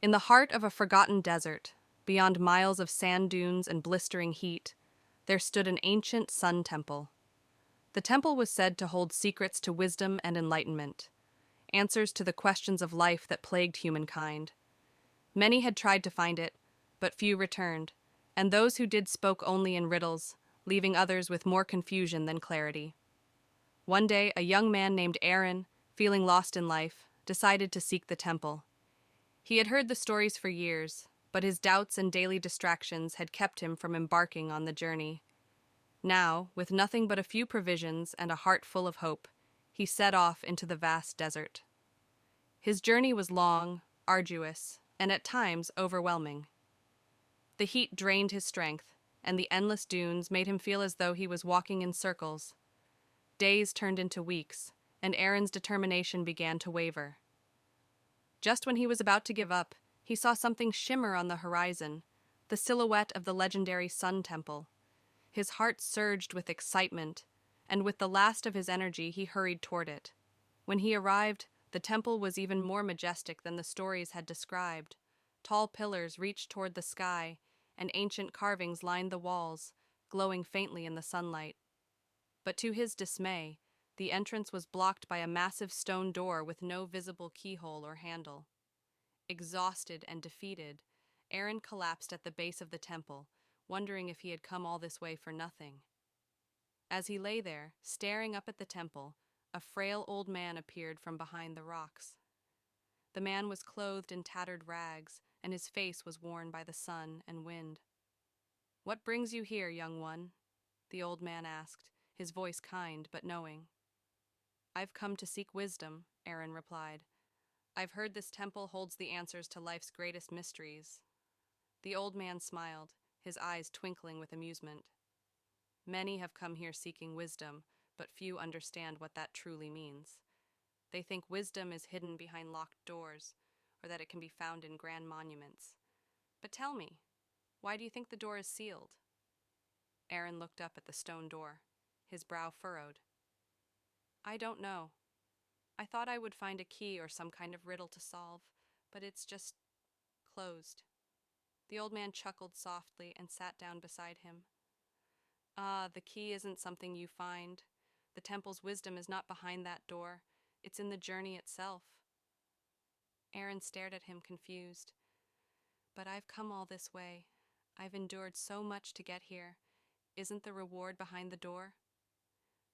In the heart of a forgotten desert, beyond miles of sand dunes and blistering heat, there stood an ancient sun temple. The temple was said to hold secrets to wisdom and enlightenment, answers to the questions of life that plagued humankind. Many had tried to find it, but few returned, and those who did spoke only in riddles, leaving others with more confusion than clarity. One day, a young man named Aaron, feeling lost in life, decided to seek the temple. He had heard the stories for years, but his doubts and daily distractions had kept him from embarking on the journey. Now, with nothing but a few provisions and a heart full of hope, he set off into the vast desert. His journey was long, arduous, and at times overwhelming. The heat drained his strength, and the endless dunes made him feel as though he was walking in circles. Days turned into weeks, and Aaron's determination began to waver. Just when he was about to give up, he saw something shimmer on the horizon, the silhouette of the legendary Sun Temple. His heart surged with excitement, and with the last of his energy he hurried toward it. When he arrived, the temple was even more majestic than the stories had described. Tall pillars reached toward the sky, and ancient carvings lined the walls, glowing faintly in the sunlight. But to his dismay, the entrance was blocked by a massive stone door with no visible keyhole or handle. Exhausted and defeated, Aaron collapsed at the base of the temple, wondering if he had come all this way for nothing. As he lay there, staring up at the temple, a frail old man appeared from behind the rocks. The man was clothed in tattered rags, and his face was worn by the sun and wind. "What brings you here, young one?" the old man asked, his voice kind but knowing. "I've come to seek wisdom," Aaron replied. "I've heard this temple holds the answers to life's greatest mysteries." The old man smiled, his eyes twinkling with amusement. "Many have come here seeking wisdom, but few understand what that truly means. They think wisdom is hidden behind locked doors, or that it can be found in grand monuments. But tell me, why do you think the door is sealed?" Aaron looked up at the stone door, his brow furrowed. "I don't know. I thought I would find a key or some kind of riddle to solve, but it's just closed." The old man chuckled softly and sat down beside him. "Ah, the key isn't something you find. The temple's wisdom is not behind that door. It's in the journey itself." Aaron stared at him confused. "But I've come all this way. I've endured so much to get here. Isn't the reward behind the door?"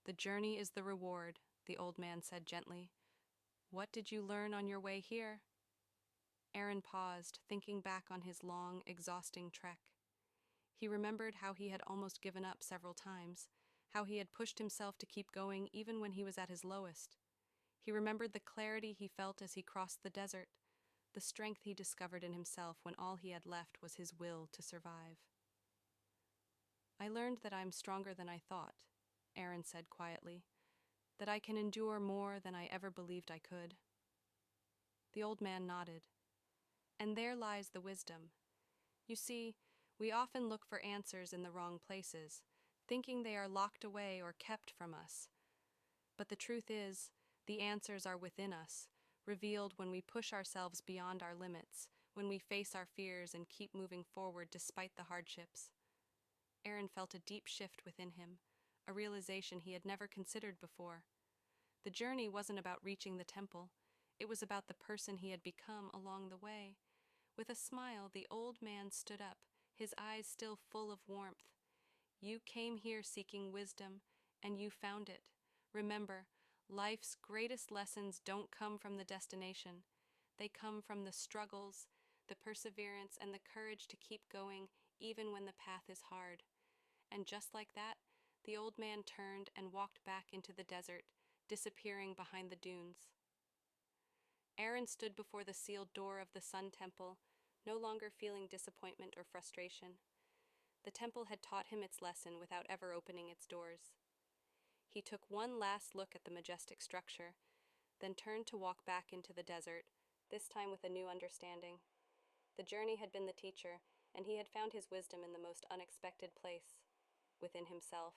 "The journey is the reward," the old man said gently. "What did you learn on your way here?" Aaron paused, thinking back on his long, exhausting trek. He remembered how he had almost given up several times, how he had pushed himself to keep going even when he was at his lowest. He remembered the clarity he felt as he crossed the desert, the strength he discovered in himself when all he had left was his will to survive. "I learned that I'm stronger than I thought," Aaron said quietly, "that I can endure more than I ever believed I could." The old man nodded. "And there lies the wisdom. You see, we often look for answers in the wrong places, thinking they are locked away or kept from us. But the truth is, the answers are within us, revealed when we push ourselves beyond our limits, when we face our fears and keep moving forward despite the hardships." Aaron felt a deep shift within him, a realization he had never considered before. The journey wasn't about reaching the temple. It was about the person he had become along the way. With a smile, the old man stood up, his eyes still full of warmth. "You came here seeking wisdom, and you found it. Remember, life's greatest lessons don't come from the destination. They come from the struggles, the perseverance, and the courage to keep going even when the path is hard." And just like that, the old man turned and walked back into the desert, disappearing behind the dunes. Aaron stood before the sealed door of the Sun Temple, no longer feeling disappointment or frustration. The temple had taught him its lesson without ever opening its doors. He took one last look at the majestic structure, then turned to walk back into the desert, this time with a new understanding. The journey had been the teacher, and he had found his wisdom in the most unexpected place, within himself.